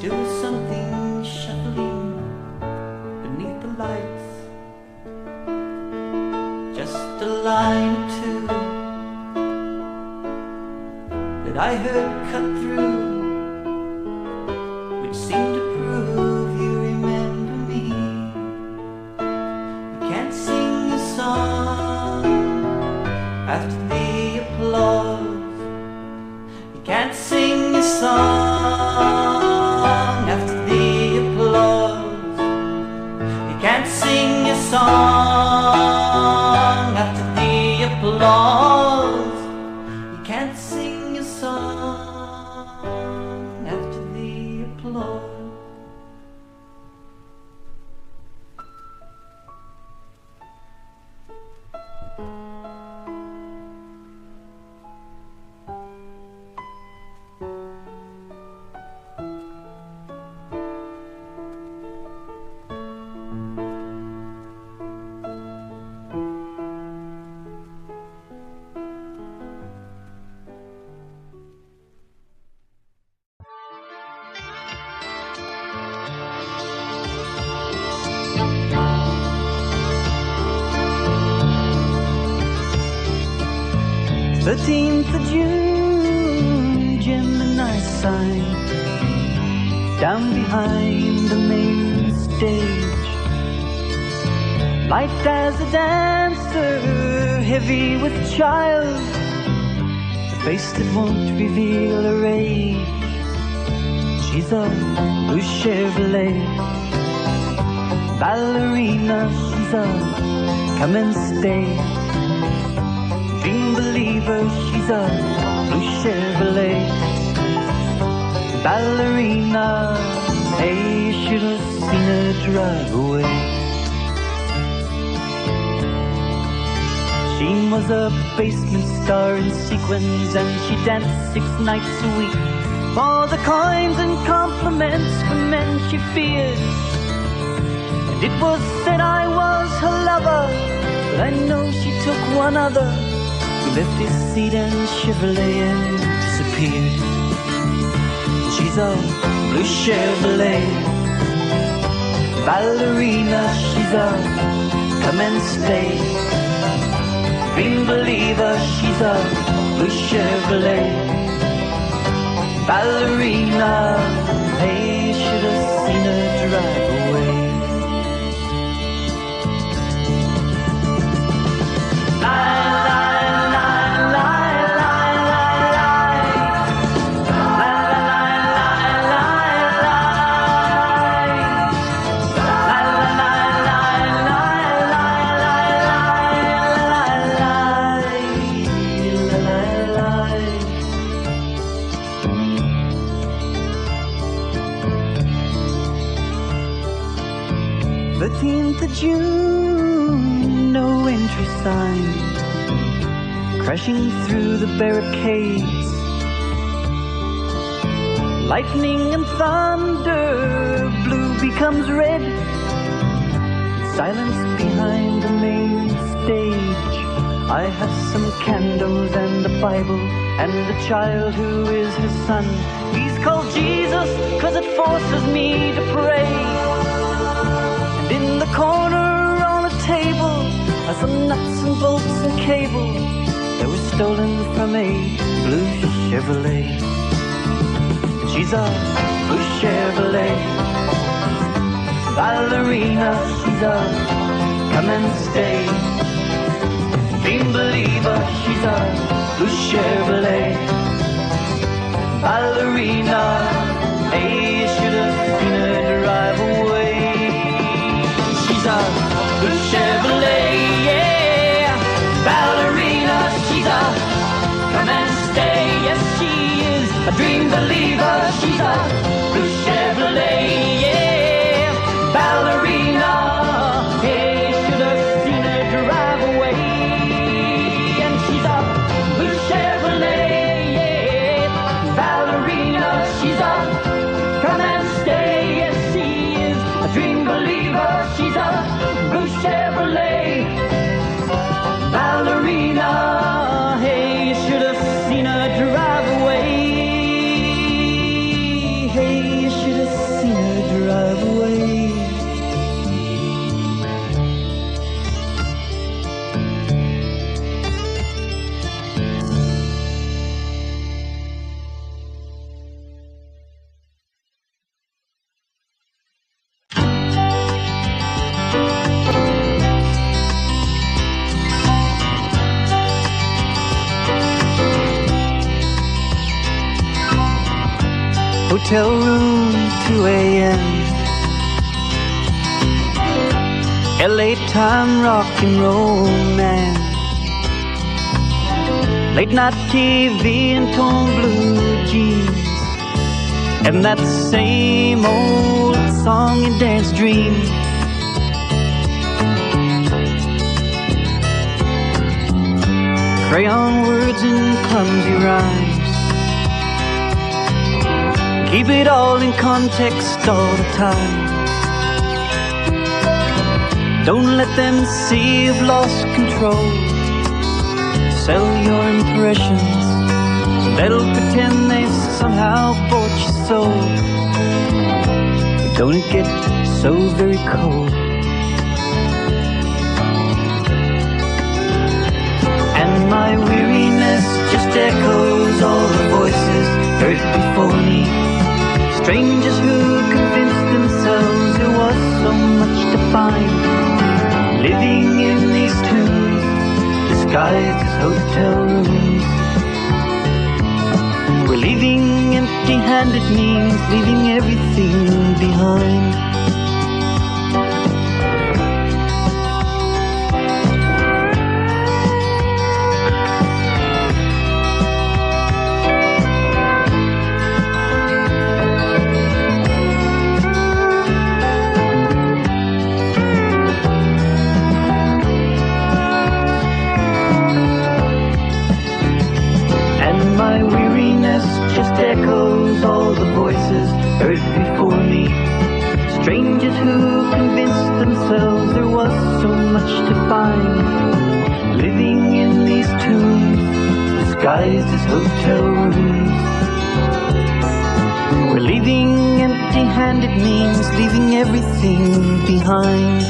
Still something shuffling beneath the lights. Just a line or two that I heard cut through, which seemed to prove you remember me. You can't sing a song after the applause. You can't sing a song after the applause. You can't sing a song after the applause. You can't sing a song after the applause. Of June, Gemini sign, down behind the main stage. Light as a dancer, heavy with child, the face that won't reveal her age. She's a blue Chevrolet ballerina, she's a come and stay. Dream believer, she's a blue Chevrolet ballerina. Hey, you should have seen her drive away. She was a basement star in sequins, and she danced 6 nights a week for the coins and compliments from men she feared. And it was said I was her lover, but I know she took one other. He left his seat and Chevrolet and disappeared. She's a blue Chevrolet ballerina, she's a come and stay. Dream believer, she's a blue Chevrolet ballerina. Hey, you should have seen her drive away. June, no entry sign, crashing through the barricades. Lightning and thunder, blue becomes red. Silence behind the main stage. I have some candles and a Bible and a child who is his son. He's called Jesus 'cause it forces me to pray. In the corner on a table are some nuts and bolts and cables that were stolen from a blue Chevrolet. She's a blue Chevrolet ballerina, she's a come and stay. Dream believer, she's a blue Chevrolet ballerina. Hey, you should have seen her drive away. She's a blue Chevrolet, yeah, ballerina, she's a come and stay. Yes, she is a dream believer, she's a blue Chevrolet, yeah, ballerina. Hey, should have seen her drive away. And she's a blue Chevrolet, yeah, ballerina, she's a come and hotel room, 2 a.m. LA time rock and romance, late night TV and torn blue jeans, and that same old song and dance dream. Crayon words and clumsy rhymes, keep it all in context all the time. Don't let them see you've lost control. Sell your impressions, they'll pretend they've somehow bought your soul. But don't it get so very cold? And my weariness just echoes all the voices heard before me, strangers who convinced themselves there was so much to find, living in these tombs disguised as hotel rooms. Where leaving empty-handed means leaving everything behind. Echoes all the voices heard before me, strangers who convinced themselves there was so much to find, living in these tombs disguised as hotel rooms. Where leaving empty-handed means leaving everything behind.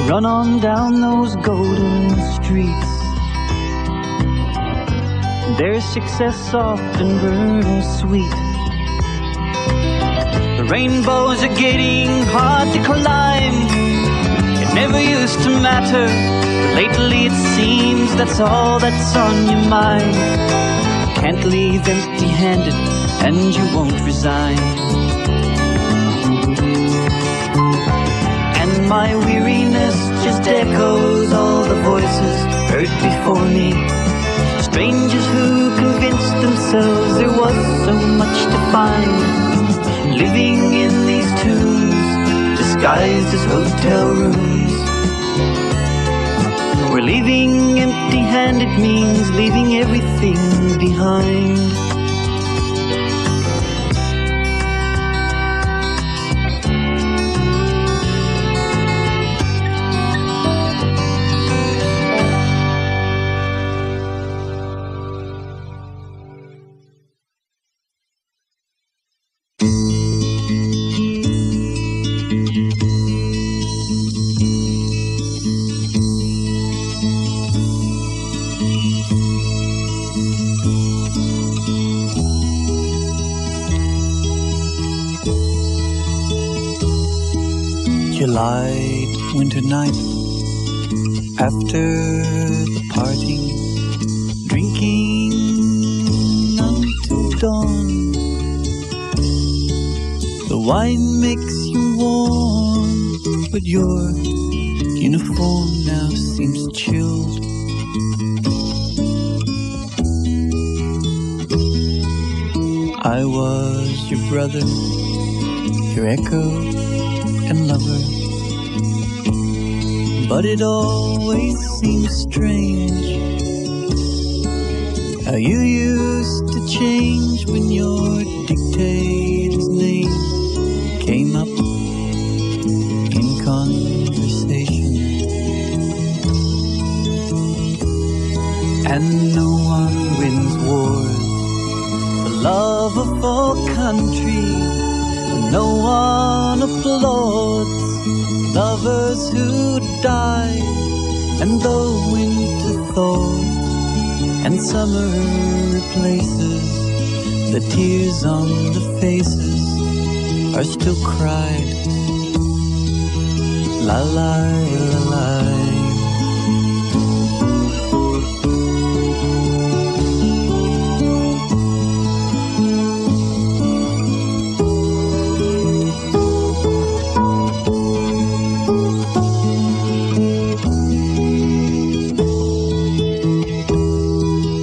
Run on down those golden streets, their success often burns sweet. The rainbows are getting hard to climb. It never used to matter, but lately it seems that's all that's on your mind. You can't leave empty-handed and you won't resign. My weariness just echoes all the voices heard before me, strangers who convinced themselves there was so much to find, living in these tombs disguised as hotel rooms. Where leaving empty-handed means leaving everything behind. Light winter night, after the parting, drinking until dawn. The wine makes you warm, but your uniform now seems chilled. I was your brother, your echo and lover, but it always seems strange how you used to change when your dictator's name came up in conversation. And no one wins wars for love of our country. No one applauds lovers who die, and though winter thaws and summer replaces, the tears on the faces are still cried. La la la la.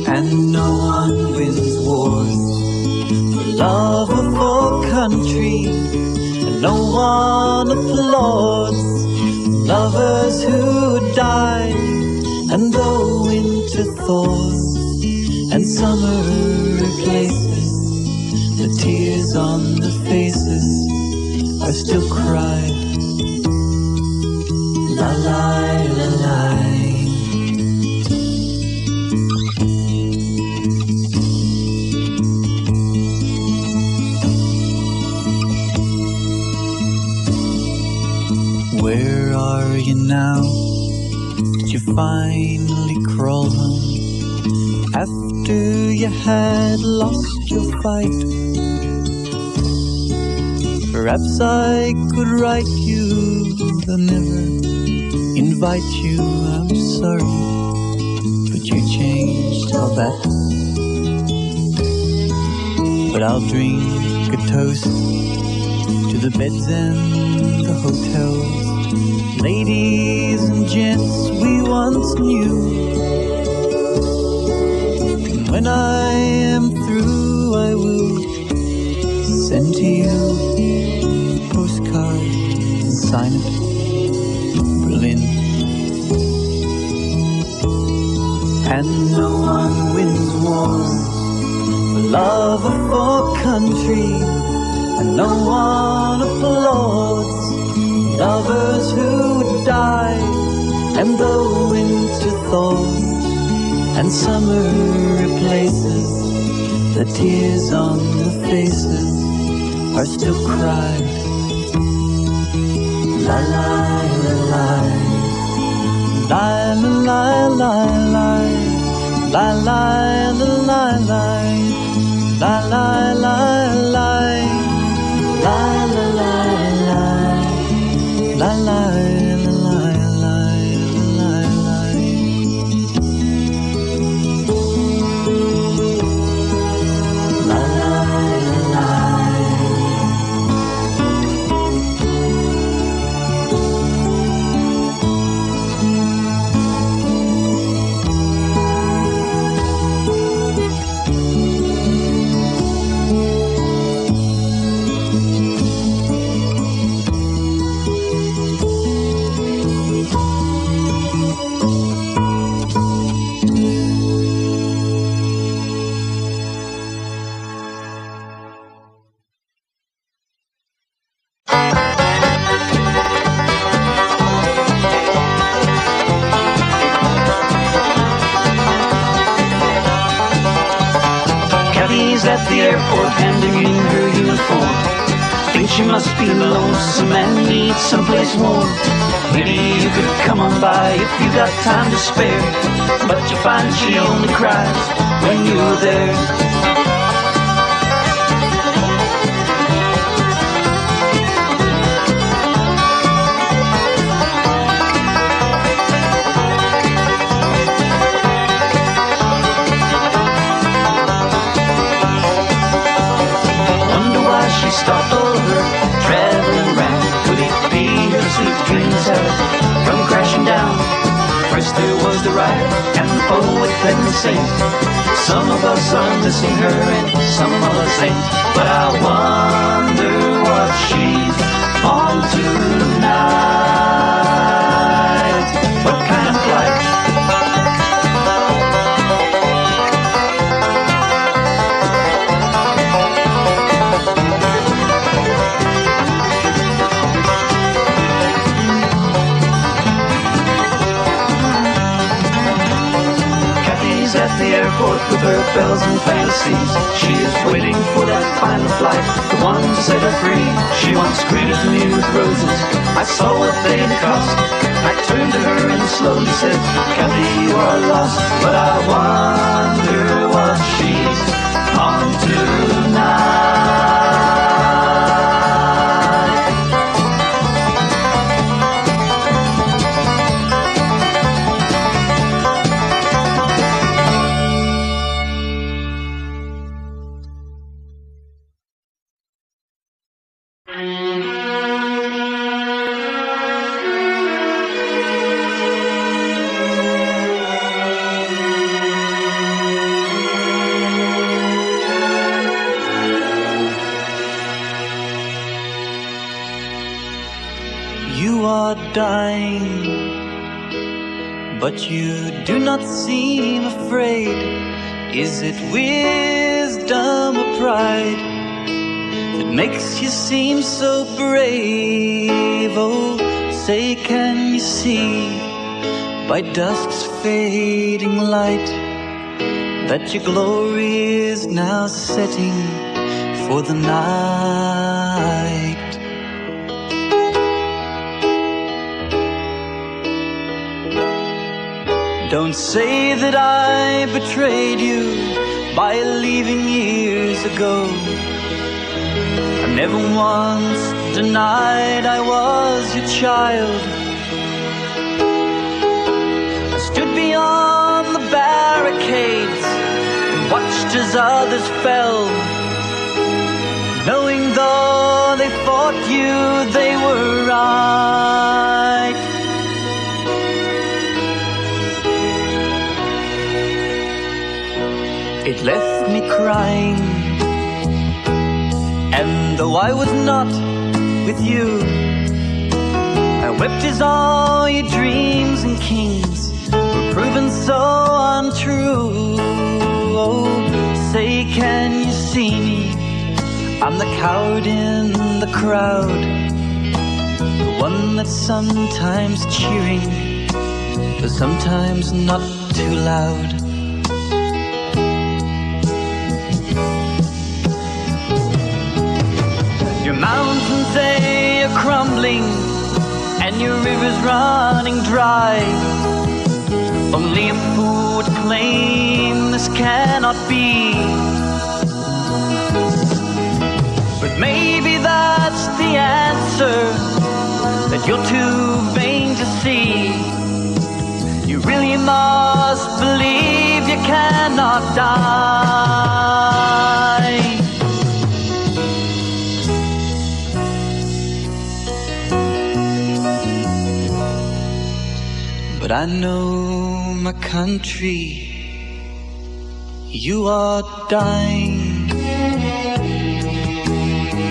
And no one wins wars for love or for country, and no one applauds lovers who die. And though winter thaws and summer replaces, the tears on the faces are still cried. La la la la. Where are you now? Did you finally crawl home after you had lost your fight? Perhaps I could write you, they'll never invite you, I'm sorry, but you changed all that. But I'll drink a toast to the beds and the hotels, ladies and gents we once knew. And when I am through, I will send to you a postcard and sign it Berlin. And no one wins wars for love or for country, and no one applauds lovers who die. And though winter thaws and summer replaces, the tears on the faces are still cried. La la la la, la la la la la, la la la la la, la la la la, la la la la, la la. At the airport, handing in her uniform. Think she must be lonesome and needs someplace warm. Maybe you could come on by if you got time to spare, but you find she only cries when you're there. She stopped over, traveling round. Could it be her sweet dreams had come crashing down? First there was the writer and the poet and the saint. Some of us are missing her and some of us ain't. But I wonder what she's on tonight. What kind of flight? At the airport with her bells and fantasies, she is waiting for that final flight, the one to set her free. She once greeted me with roses, I saw what they cost. I turned to her and slowly said, Kathy, you are lost. But I wonder what she's on tonight. dying, but you do not seem afraid. Is it wisdom or pride that makes you seem so brave? Oh, say, can you see by dusk's fading light that your glory is now setting for the night? Don't say that I betrayed you by leaving years ago. I never once denied I was your child. I stood beyond the barricades and watched as others fell, knowing though they fought you, they were right. It left me crying, and though I was not with you, I wept as all your dreams and kings were proven so untrue. Oh, say, can you see me? I'm the coward in the crowd, the one that's sometimes cheering, but sometimes not too loud. Your mountains, they are crumbling, and your rivers running dry. Only a fool would claim this cannot be. But maybe that's the answer that you're too vain to see. You really must believe you cannot die. But I know, my country, you are dying,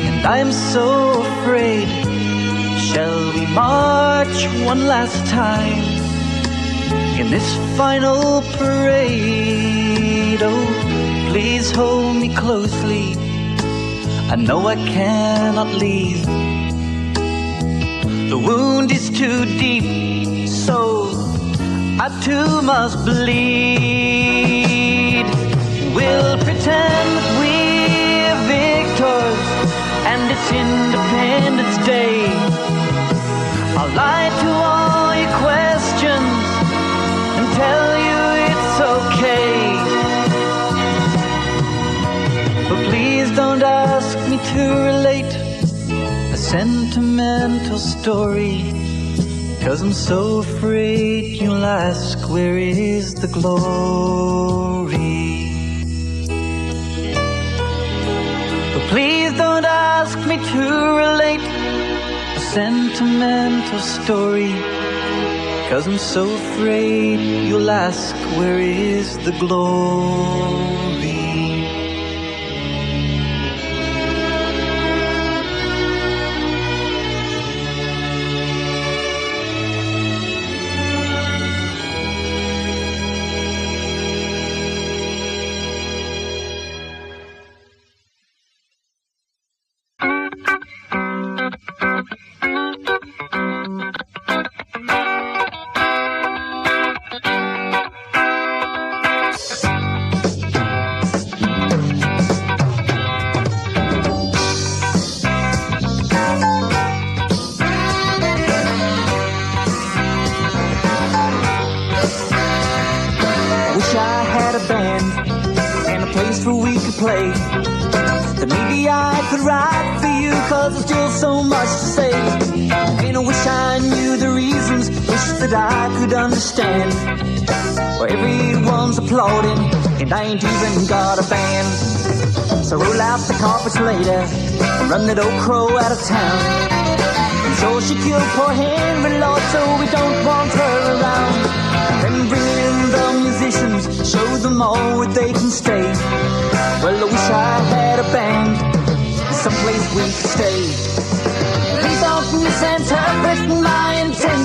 and I am so afraid. Shall we march one last time in this final parade? Oh, please hold me closely, I know I cannot leave. The wound is too deep, so I too must bleed. We'll pretend we're victors and it's Independence Day. I'll lie to all your questions and tell you it's okay. But please don't ask me to relate a sentimental story, 'cause I'm so afraid you'll ask, where is the glory? But please don't ask me to relate a sentimental story, 'cause I'm so afraid you'll ask, where is the glory? That maybe I could write for you, 'cause there's still so much to say. And I wish I knew the reasons, wish that I could understand. Well, everyone's applauding, and I ain't even got a band. So roll out the carpets later, and run that old crow out of town. So she killed poor Henry, Lord, so we don't want her around. Then bring in the musicians, show them all where they can stay. Well, I wish I had a band, someplace we could stay. Please don't misinterpret my intention.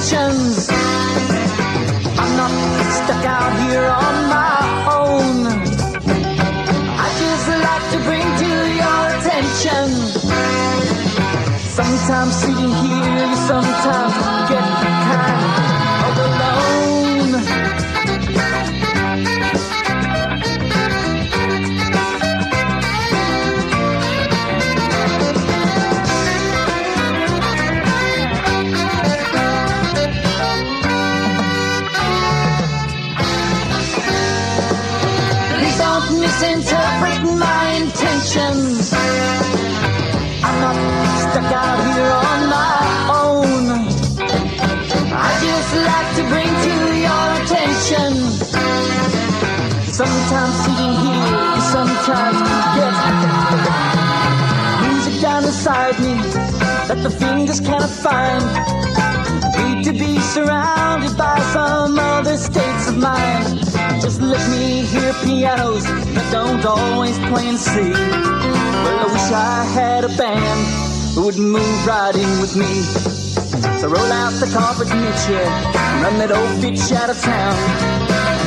misinterpret my intentions. I'm not stuck out here on my own. I just like to bring to your attention. Sometimes sitting here is sometimes get music down inside me that the fingers cannot find. Need to be surrounded by some other states of mind. Just let me hear pianos that don't always play in C. Well, I wish I had a band who would move right in with me. So roll out the carpet, Mitchell, run that old bitch out of town.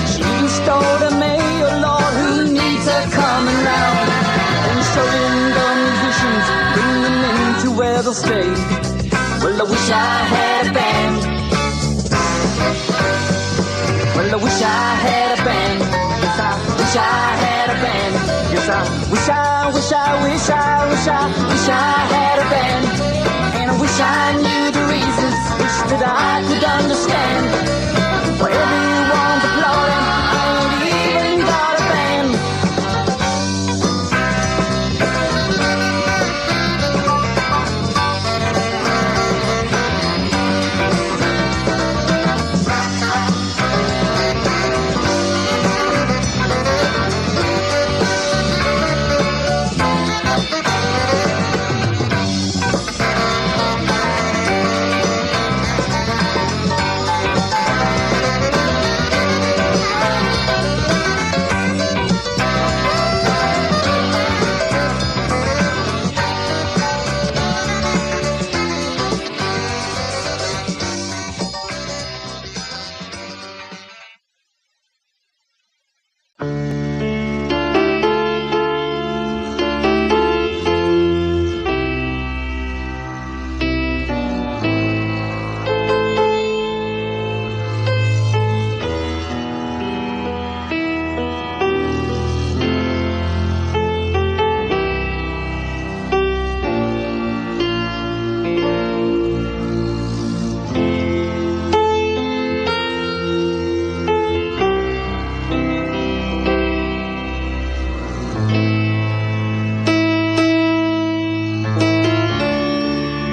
She even stole the mayor, Lord, who needs her coming round. And showing the musicians, bring them in to where they'll stay. Well, I wish I had a band. Well, I wish I had a band. Yes, I wish I had a band. Yes, I wish I had a band. And I wish I knew the reasons, wish that I could understand. For everyone's applauding, I ain't even got a band.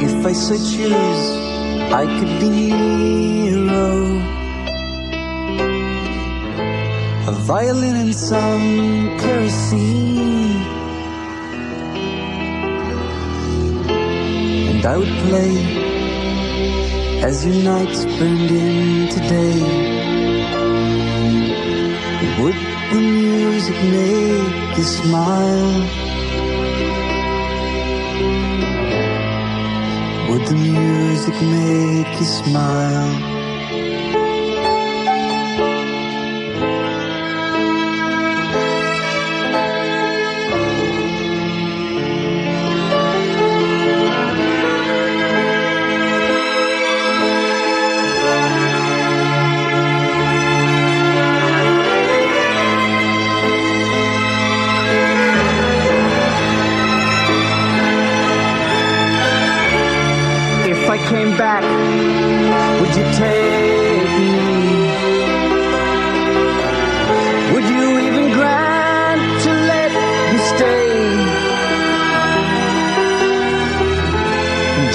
If I so choose, I could be Nero, a violin and some kerosene, and I would play as your nights burned in today. Would the music make you smile? Would the music make you smile? If I came back, would you take me? Would you even grant to let me stay?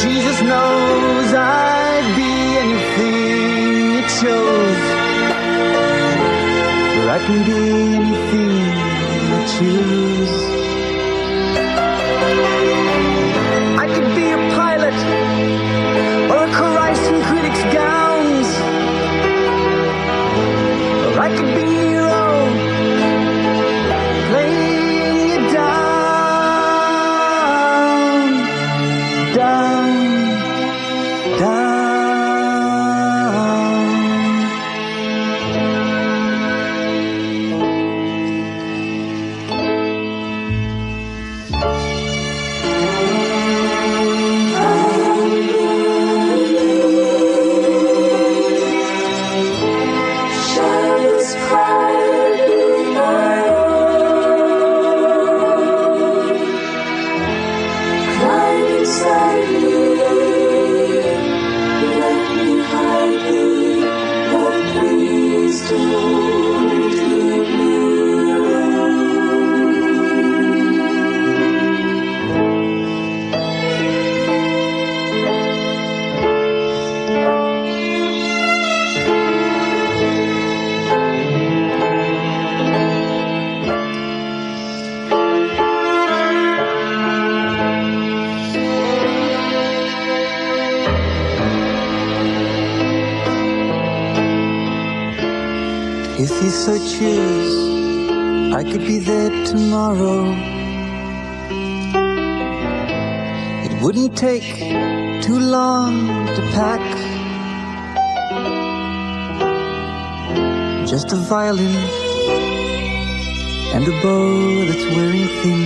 Jesus knows I'd be anything you chose, for I can be anything you choose. I could be a pilot, or a Christ in critics' gowns, or I could be Nero, playing you down, down, down. If he so choose, I could be there tomorrow. It wouldn't take too long to pack. Just a violin and a bow that's wearing thin.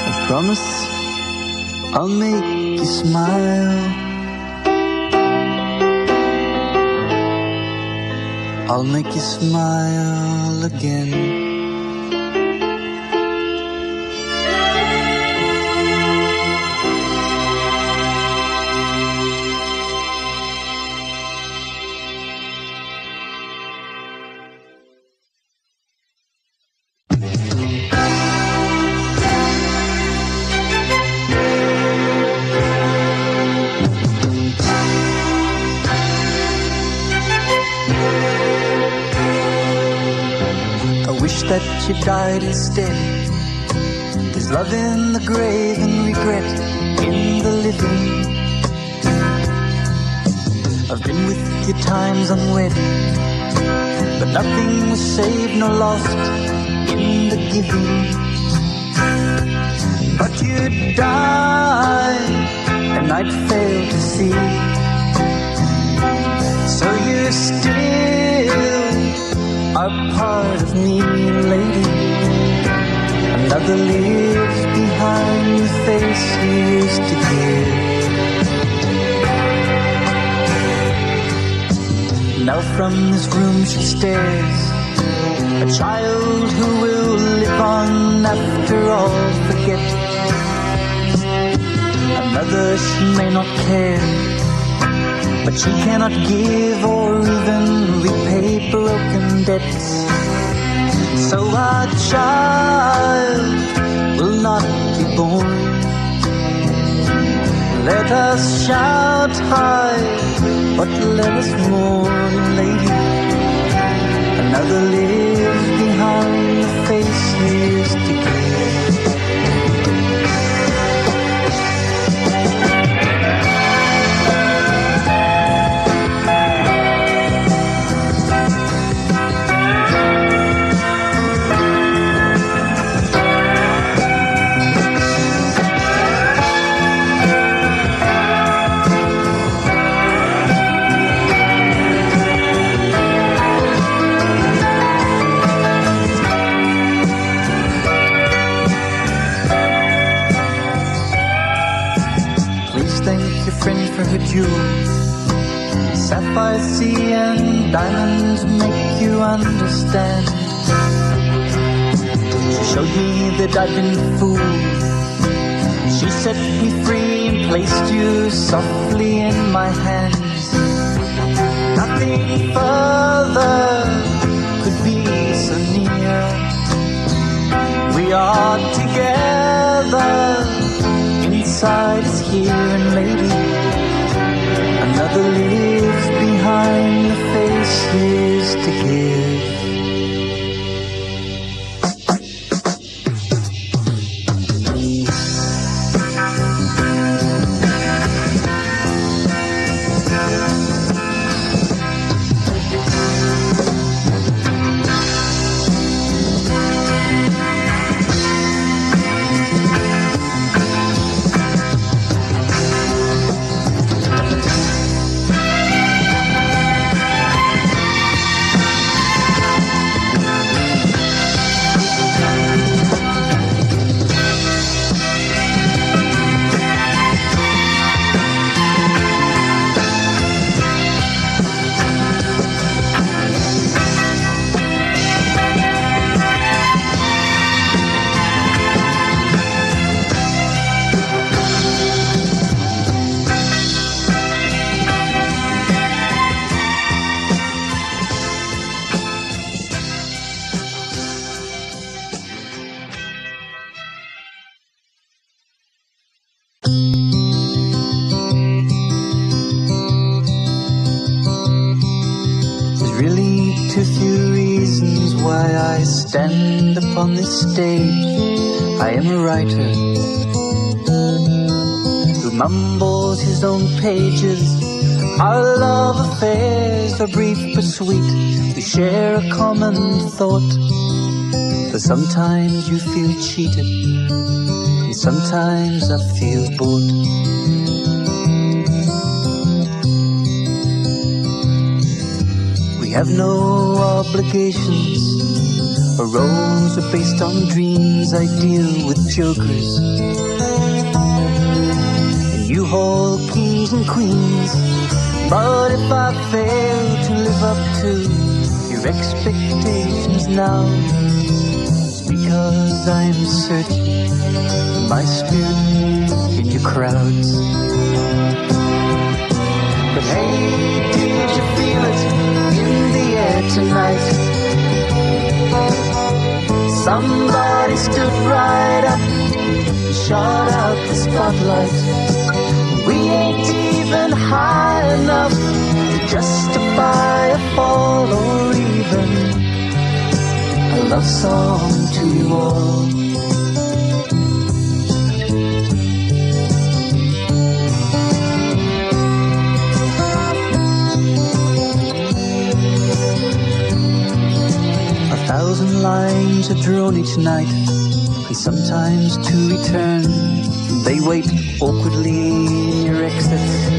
I promise I'll make you smile. I'll make you smile again. That you died instead. There's love in the grave and regret in the living. I've been with you times unwed, but nothing was saved nor lost in the giving. But you died and I'd fail to see. So you're still are part of me, lady. Another lives behind the face you used to give. Now from this room she stares, a child who will live on after all forget. Another she may not care, but she cannot give or even repay broken debts. So our child will not be born. Let us shout high, but let us mourn, lady. Another lives behind the face you used to give. Her jewels, sapphire sea and diamonds make you understand. She showed me that I'd been fooled. She set me free and placed you softly in my hands. Nothing further could be so near. We are together, inside is here, and lady, another lives behind the face he used to give. too few reasons why I stand upon this stage. I am a writer who mumbles his own pages. Our love affair eyes are brief but sweet. We share a common thought. But sometimes you feel cheated, and sometimes I feel bored. We have no obligations. Our roles are based on dreams. I deal with jokers, and you haul kings and queens. But if I fail to live up to your expectations now, it's because I'm searching for my spirit in your crowds. But hey, did you feel it in the air tonight? Somebody stood right up and shot out the spotlight. We ain't even high enough to justify a fall or even a love song to you all. A thousand lines are drawn each night, and sometimes to return they wait awkwardly in your exits,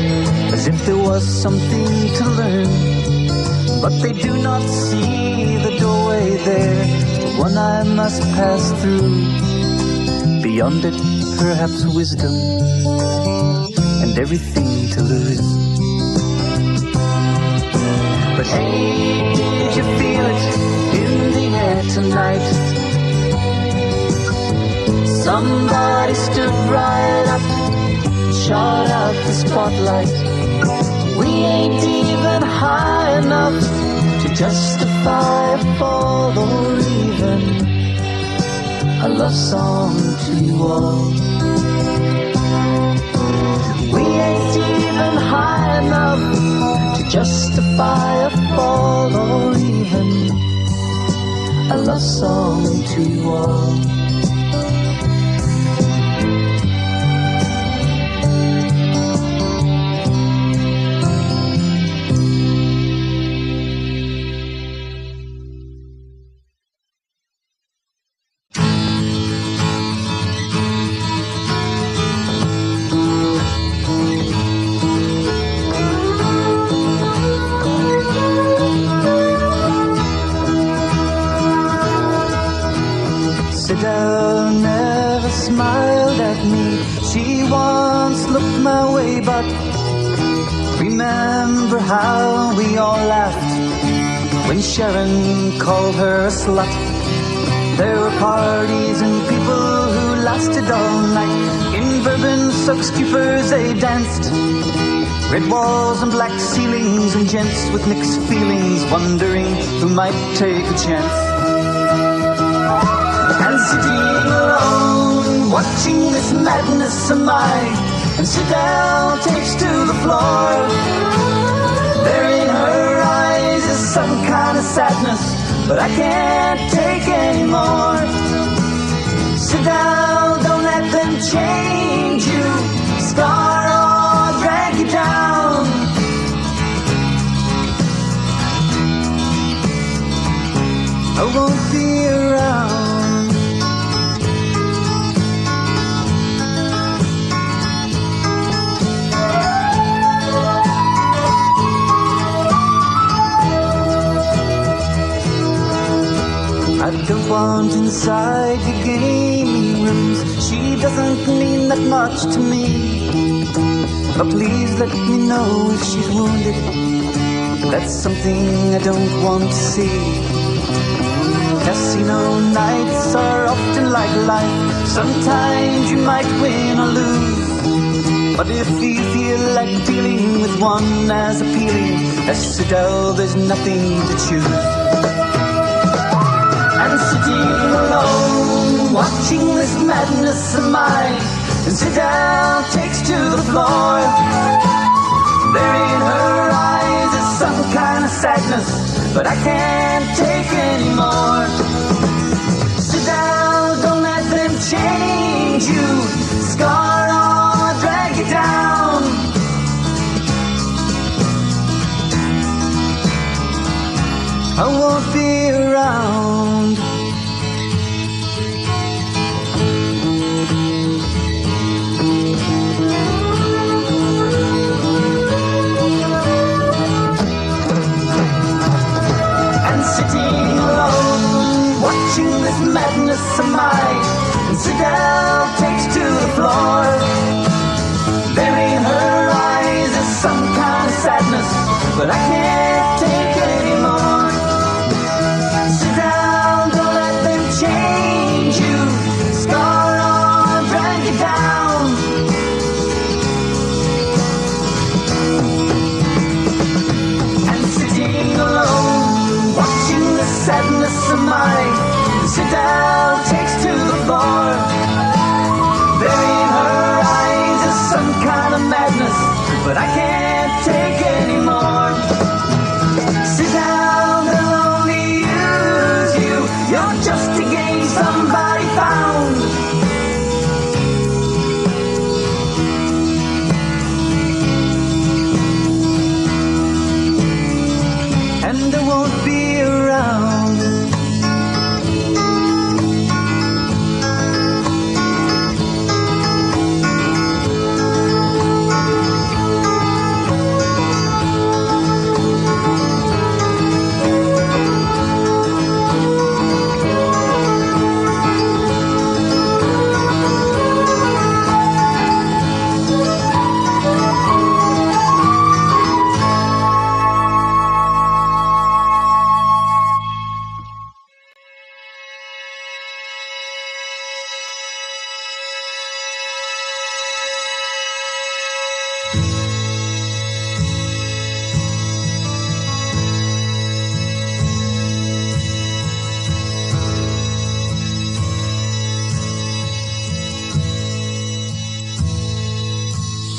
as if there was something to learn. But they do not see the doorway there, the one I must pass through. Beyond it, perhaps wisdom and everything to lose. But hey, did you feel it in the air tonight? Somebody stood right up and shot out the spotlight. We ain't even high enough to justify a fall or even a love song to you all. We ain't even high enough to justify a fall or even a love song to you all. Sedel never smiled at me. She once looked my way, but remember how we all laughed when Sharon called her a slut. There were parties and people who lasted all night. In bourbon-soaked stupors they danced. Red walls and black ceilings and gents with mixed feelings, wondering who might take a chance. And sitting alone, watching this madness of mine, and Sedel takes to the floor. There in her eyes is some kind of sadness, but I can't take anymore. Sedel, don't let them change you, scar or drag you down. I won't be around. I don't want inside the gaming rooms. She doesn't mean that much to me. But please let me know if she's wounded. That's something I don't want to see. Casino nights are often like life. Sometimes you might win or lose. But if you feel like dealing with one as appealing as Sedel, there's nothing to choose. And sitting alone, watching this madness of mine, and Sedel takes to the floor. There in her eyes is some kind of sadness, but I can't take anymore. Sedel, don't let them change you, scar or drag you down. I won't be around. And sitting alone, watching this madness of mine, and Sedel takes to the floor, burying her eyes in some kind of sadness, but I can't take it anymore. Sit down, don't let them change you, scar on, drag you down. And sitting alone, watching the sadness of mine, sit down, takes to the floor, burying her eyes in some kind of madness, but I can't take anymore. Sit down, they'll only use you, you're just a game somebody found. And I won't be around.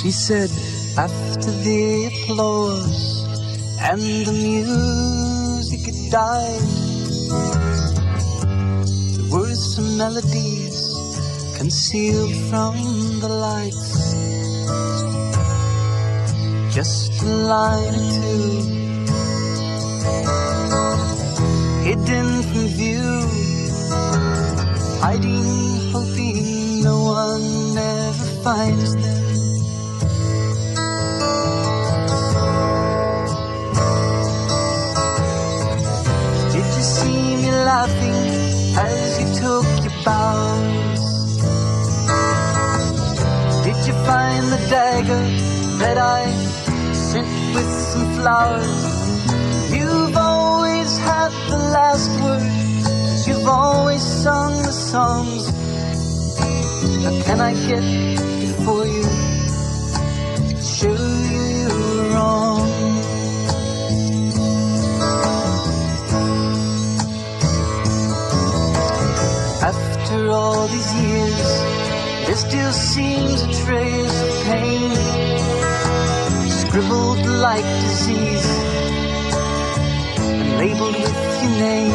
She said, after the applause and the music had died, there were some melodies concealed from the lights. Just a line or two, hidden from view, hiding, hoping no one ever finds them. See me laughing as you took your bows? Did you find the dagger that I sent with some flowers? You've always had the last word, you've always sung the songs. How can I get before you, show you you're wrong? After all these years, there still seems a trace of pain, scribbled like disease, and labeled with your name.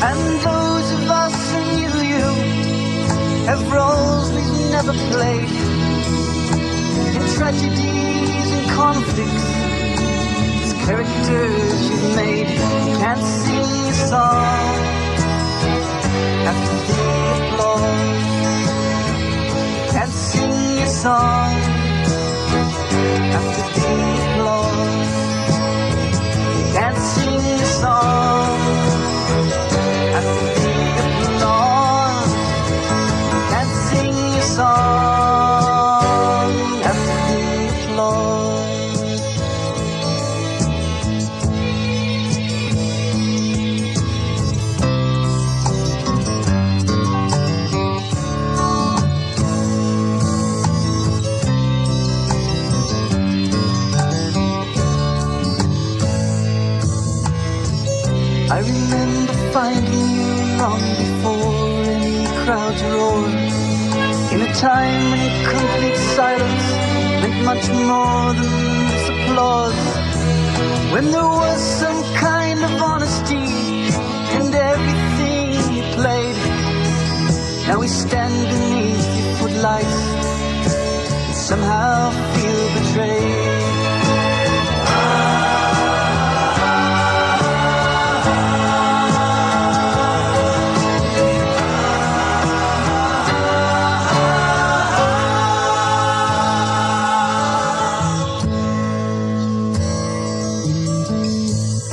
And those of us who knew you have roles we've never played, in tragedies and conflicts, as characters you've made. You can't sing a song after the applause, can't sing a song after the applause, can't sing a song after the applause, can't sing a song after the applause. I remember finding you long before any crowds roared, in a time when complete silence meant much more than this applause, when there was some kind of honesty in everything you played. Now we stand beneath your footlights and somehow feel betrayed.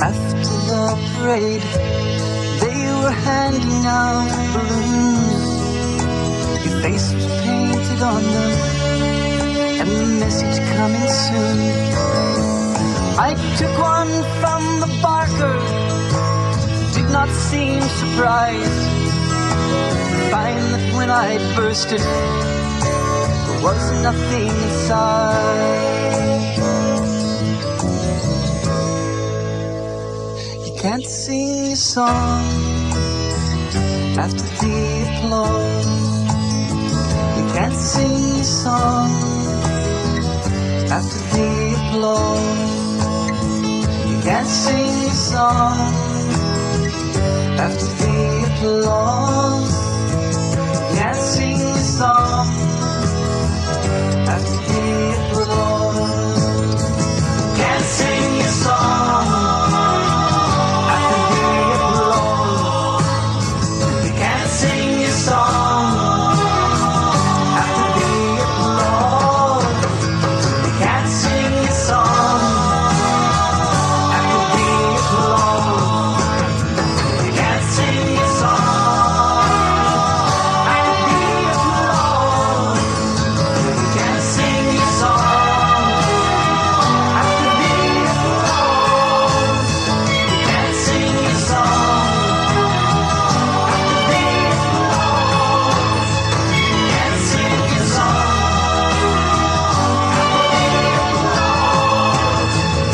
After the parade, they were handing out balloons. Your face was painted on them, and the message coming soon. I took one from the barker, did not seem surprised to find that when I burst it, there was nothing inside. You can't sing a song after the applause. You can't sing a song after the applause. You can't sing a song after the applause. You can't sing a song after the applause. You can't sing a song after the applause. You can't sing a song after the applause. You can't sing a song after the applause. You can't sing a song after the applause. You can't sing a song after the applause. You can't sing a song after the applause. You can't sing a song after the applause.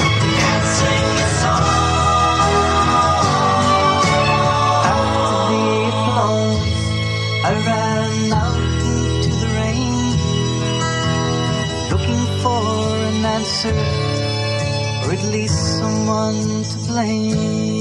You can't sing a song after the applause. I ran out into the rain, looking for an answer, or at least someone to blame.